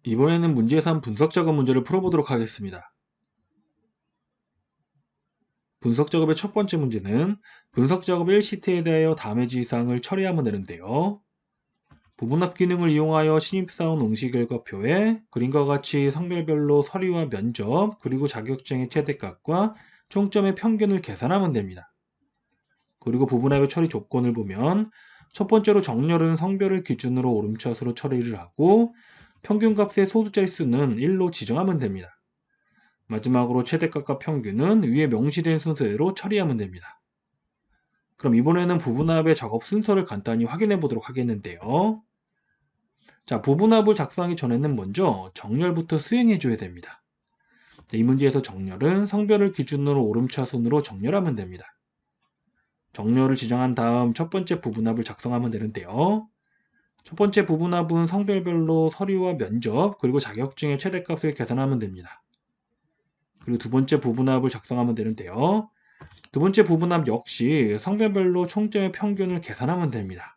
이번에는 문제산 분석 작업 문제를 풀어보도록 하겠습니다. 분석 작업의 첫 번째 문제는 분석 작업 1시트에 대하여 다음의 지시사항을 처리하면 되는데요. 부분합 기능을 이용하여 신입사원 응시 결과표에 그림과 같이 성별별로 서류와 면접 그리고 자격증의 최대값과 총점의 평균을 계산하면 됩니다. 그리고 부분합의 처리 조건을 보면 첫 번째로 정렬은 성별을 기준으로 오름차수로 처리를 하고 평균값의 소수자릿수는 1로 지정하면 됩니다. 마지막으로 최대값과 평균은 위에 명시된 순서대로 처리하면 됩니다. 그럼 이번에는 부분합의 작업 순서를 간단히 확인해 보도록 하겠는데요. 자, 부분합을 작성하기 전에는 먼저 정렬부터 수행해 줘야 됩니다. 이 문제에서 정렬은 성별을 기준으로 오름차순으로 정렬하면 됩니다. 정렬을 지정한 다음 첫 번째 부분합을 작성하면 되는데요. 첫 번째 부분합은 성별별로 서류와 면접 그리고 자격증의 최대값을 계산하면 됩니다. 그리고 두 번째 부분합을 작성하면 되는데요. 두 번째 부분합 역시 성별별로 총점의 평균을 계산하면 됩니다.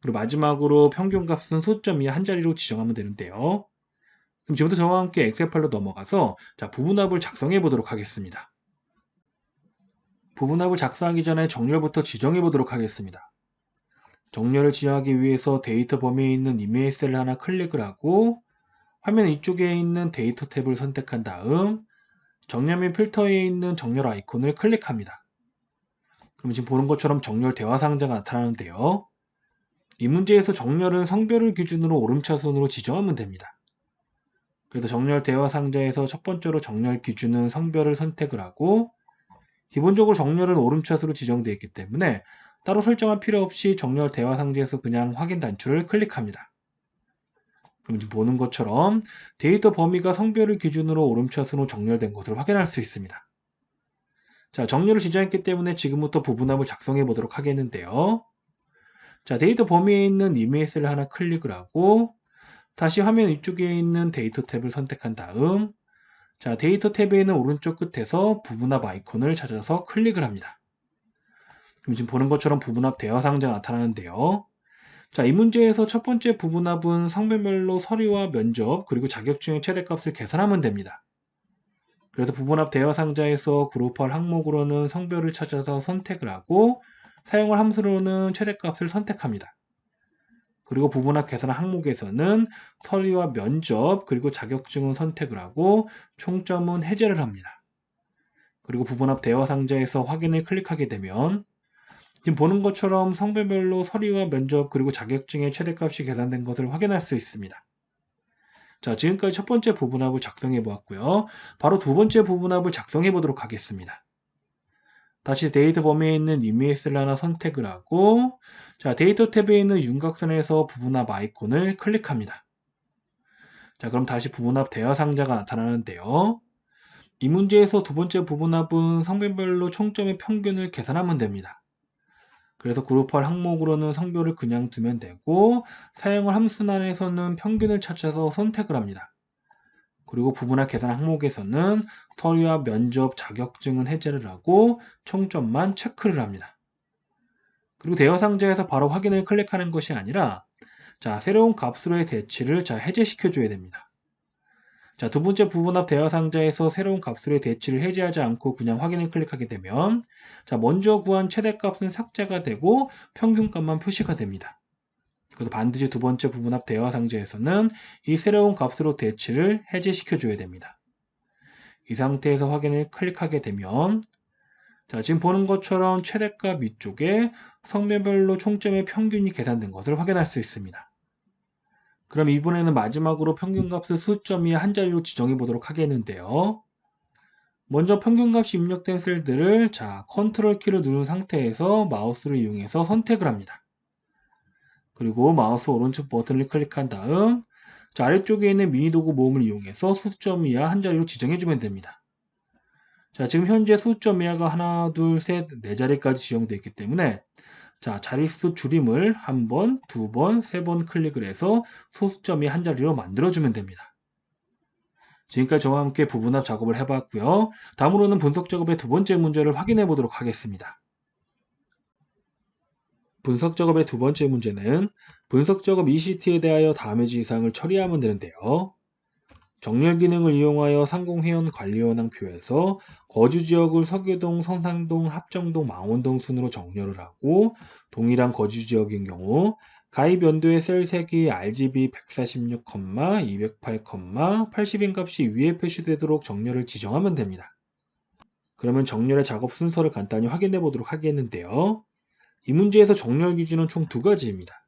그리고 마지막으로 평균값은 소수점 이하 한 자리로 지정하면 되는데요. 그럼 지금부터 저와 함께 엑셀 파일로 넘어가서 부분합을 작성해 보도록 하겠습니다. 부분합을 작성하기 전에 정렬부터 지정해 보도록 하겠습니다. 정렬을 지정하기 위해서 데이터 범위에 있는 이메일 셀을 하나 클릭을 하고 화면 이쪽에 있는 데이터 탭을 선택한 다음 정렬 및 필터에 있는 정렬 아이콘을 클릭합니다. 그럼 지금 보는 것처럼 정렬 대화 상자가 나타나는데요. 이 문제에서 정렬은 성별을 기준으로 오름차순으로 지정하면 됩니다. 그래서 정렬 대화 상자에서 첫 번째로 정렬 기준은 성별을 선택을 하고 기본적으로 정렬은 오름차순으로 지정되어 있기 때문에 따로 설정할 필요 없이 정렬 대화 상자에서 그냥 확인 단추를 클릭합니다. 그럼 지금 보는 것처럼 데이터 범위가 성별을 기준으로 오름차순으로 정렬된 것을 확인할 수 있습니다. 자, 정렬을 지정했기 때문에 지금부터 부분합을 작성해 보도록 하겠는데요. 자, 데이터 범위에 있는 이메일 셀을 하나 클릭을 하고 다시 화면 위쪽에 있는 데이터 탭을 선택한 다음 자, 데이터 탭에 있는 오른쪽 끝에서 부분합 아이콘을 찾아서 클릭을 합니다. 그럼 지금 보는 것처럼 부분합 대화 상자가 나타나는데요. 자, 이 문제에서 첫 번째 부분합은 성별별로 서류와 면접 그리고 자격증의 최대값을 계산하면 됩니다. 그래서 부분합 대화 상자에서 그룹할 항목으로는 성별을 찾아서 선택을 하고 사용할 함수로는 최대값을 선택합니다. 그리고 부분합 계산 항목에서는 서류와 면접 그리고 자격증은 선택을 하고 총점은 해제를 합니다. 그리고 부분합 대화 상자에서 확인을 클릭하게 되면 지금 보는 것처럼 성별별로 서류와 면접 그리고 자격증의 최대값이 계산된 것을 확인할 수 있습니다. 자, 지금까지 첫 번째 부분합을 작성해 보았고요. 바로 두 번째 부분합을 작성해 보도록 하겠습니다. 다시 데이터 범위에 있는 이메일 셀 하나 선택을 하고 자, 데이터 탭에 있는 윤곽선에서 부분합 아이콘을 클릭합니다. 자, 그럼 다시 부분합 대화 상자가 나타나는데요. 이 문제에서 두 번째 부분합은 성별별로 총점의 평균을 계산하면 됩니다. 그래서 그룹할 항목으로는 성별을 그냥 두면 되고 사용할 함수란에서는 평균을 찾아서 선택을 합니다. 그리고 부분합 계산 항목에서는 서류와 면접, 자격증은 해제를 하고 총점만 체크를 합니다. 그리고 대화 상자에서 바로 확인을 클릭하는 것이 아니라 자, 새로운 값으로의 대치를 해제시켜 줘야 됩니다. 자, 두 번째 부분합 대화 상자에서 새로운 값으로의 대치를 해제하지 않고 그냥 확인을 클릭하게 되면 자, 먼저 구한 최대값은 삭제가 되고 평균값만 표시가 됩니다. 그래서 반드시 두 번째 부분합 대화 상자에서는 이 새로운 값으로 대치를 해제시켜 줘야 됩니다. 이 상태에서 확인을 클릭하게 되면 자, 지금 보는 것처럼 최대값 위쪽에 성별별로 총점의 평균이 계산된 것을 확인할 수 있습니다. 그럼 이번에는 마지막으로 평균값을 수점 이하 한 자리로 지정해 보도록 하겠는데요. 먼저 평균값이 입력된 셀들을 컨트롤 키를 누른 상태에서 마우스를 이용해서 선택을 합니다. 그리고 마우스 오른쪽 버튼을 클릭한 다음 아래쪽에 있는 미니 도구 모음을 이용해서 수점 이하 한 자리로 지정해 주면 됩니다. 자, 지금 현재 수점 이하가 하나, 둘, 셋, 네 자리까지 지정되어 있기 때문에 자릿수 줄임을 한 번, 두 번, 세 번 클릭을 해서 소수점이 한 자리로 만들어주면 됩니다. 지금까지 저와 함께 부분합 작업을 해봤고요. 다음으로는 분석 작업의 두 번째 문제를 확인해 보도록 하겠습니다. 분석 작업의 두 번째 문제는 분석 작업 ECT에 대하여 다음의 지시사항을 처리하면 되는데요. 정렬 기능을 이용하여 상공회원 관리현황표에서 거주 지역을 서교동, 성산동, 합정동, 망원동 순으로 정렬을 하고 동일한 거주 지역인 경우 가입 연도의 셀 색이 RGB 146, 208, 80인 값이 위에 표시되도록 정렬을 지정하면 됩니다. 그러면 정렬의 작업 순서를 간단히 확인해 보도록 하겠는데요. 이 문제에서 정렬 기준은 총 두 가지입니다.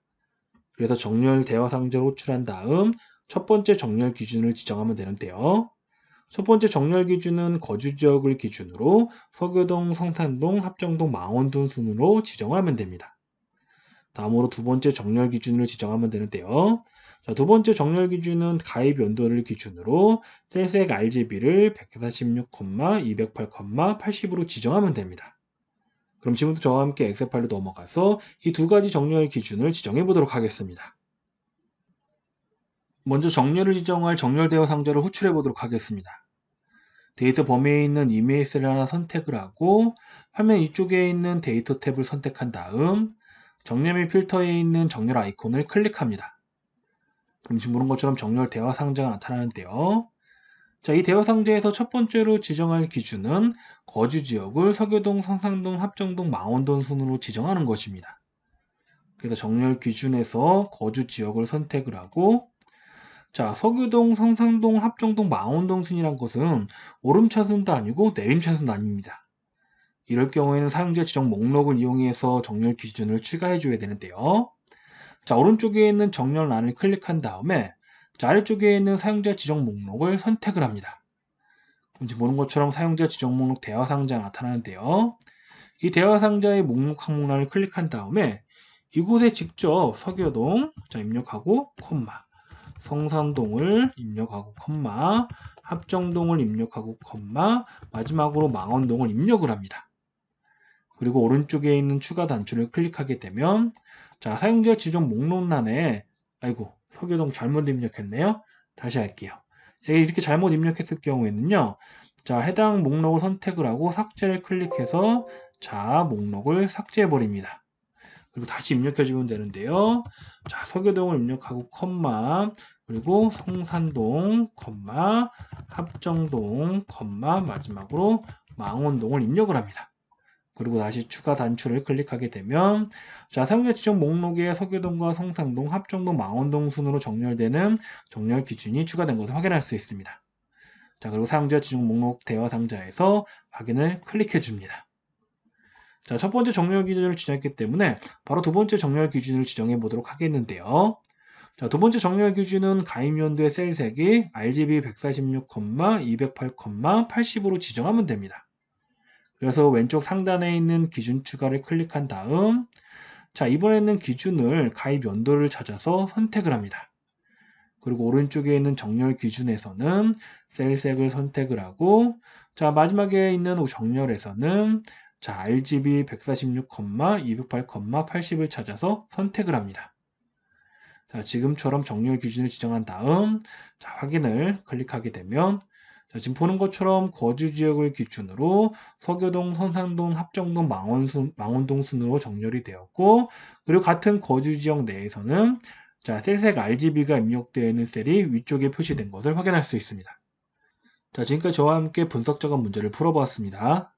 그래서 정렬 대화 상자를 호출한 다음 첫 번째 정렬 기준을 지정하면 되는데요. 첫 번째 정렬 기준은 거주 지역을 기준으로 서교동, 성산동, 합정동, 망원동 순으로 지정을 하면 됩니다. 다음으로 두 번째 정렬 기준을 지정하면 되는데요. 자, 두 번째 정렬 기준은 가입 연도를 기준으로 셀색 RGB를 146, 208, 80으로 지정하면 됩니다. 그럼 지금부터 저와 함께 엑셀 파일로 넘어가서 이 두 가지 정렬 기준을 지정해 보도록 하겠습니다. 먼저 정렬을 지정할 정렬 대화 상자를 호출해 보도록 하겠습니다. 데이터 범위에 있는 이메일 셀을 하나 선택을 하고 화면 이쪽에 있는 데이터 탭을 선택한 다음 정렬 및 필터에 있는 정렬 아이콘을 클릭합니다. 그럼 지금 보는 것처럼 정렬 대화 상자가 나타나는데요. 자, 이 대화 상자에서 첫 번째로 지정할 기준은 거주 지역을 서교동, 성산동, 합정동, 망원동 순으로 지정하는 것입니다. 그래서 정렬 기준에서 거주 지역을 선택을 하고 자, 서교동, 성산동, 합정동, 망원동 순이란 것은 오름차순도 아니고 내림차순도 아닙니다. 이럴 경우에는 사용자 지정 목록을 이용해서 정렬 기준을 추가해 줘야 되는데요. 자, 오른쪽에 있는 정렬란을 클릭한 다음에 자, 아래쪽에 있는 사용자 지정 목록을 선택을 합니다. 그럼 지금 보는 것처럼 사용자 지정 목록 대화 상자가 나타나는데요. 이 대화 상자의 목록 항목란을 클릭한 다음에 이곳에 직접 서교동 자, 입력하고 콤마 성산동을 입력하고 콤마 합정동을 입력하고 콤마 마지막으로 망원동을 입력을 합니다. 그리고 오른쪽에 있는 추가 단추를 클릭하게 되면 자, 사용자 지정 목록란에 아이고 서교동 잘못 입력했네요. 다시 할게요. 이렇게 잘못 입력했을 경우에는요. 자, 해당 목록을 선택을 하고 삭제를 클릭해서 자, 목록을 삭제해 버립니다. 그리고 다시 입력해 주면 되는데요. 자, 서교동을 입력하고 콤마 그리고 성산동, 콤마 합정동, 콤마 마지막으로 망원동을 입력을 합니다. 그리고 다시 추가 단추를 클릭하게 되면 자, 사용자 지정 목록에 서교동과 성산동, 합정동, 망원동 순으로 정렬되는 정렬 기준이 추가된 것을 확인할 수 있습니다. 자, 그리고 사용자 지정 목록 대화 상자에서 확인을 클릭해 줍니다. 자, 첫 번째 정렬 기준을 지정했기 때문에 바로 두 번째 정렬 기준을 지정해 보도록 하겠는데요. 자, 두 번째 정렬 기준은 가입 연도의 셀 색이 RGB 146, 208, 80으로 지정하면 됩니다. 그래서 왼쪽 상단에 있는 기준 추가를 클릭한 다음 자, 이번에는 기준을 가입 연도를 찾아서 선택을 합니다. 그리고 오른쪽에 있는 정렬 기준에서는 셀 색을 선택을 하고 자, 마지막에 있는 정렬에서는 자, RGB 146, 208, 80을 찾아서 선택을 합니다. 자, 지금처럼 정렬 기준을 지정한 다음 자, 확인을 클릭하게 되면 자, 지금 보는 것처럼 거주 지역을 기준으로 서교동, 성산동, 합정동, 망원동 순으로 정렬이 되었고 그리고 같은 거주 지역 내에서는 자, 셀색 RGB가 입력되어 있는 셀이 위쪽에 표시된 것을 확인할 수 있습니다. 자, 지금까지 저와 함께 분석 작업 문제를 풀어보았습니다.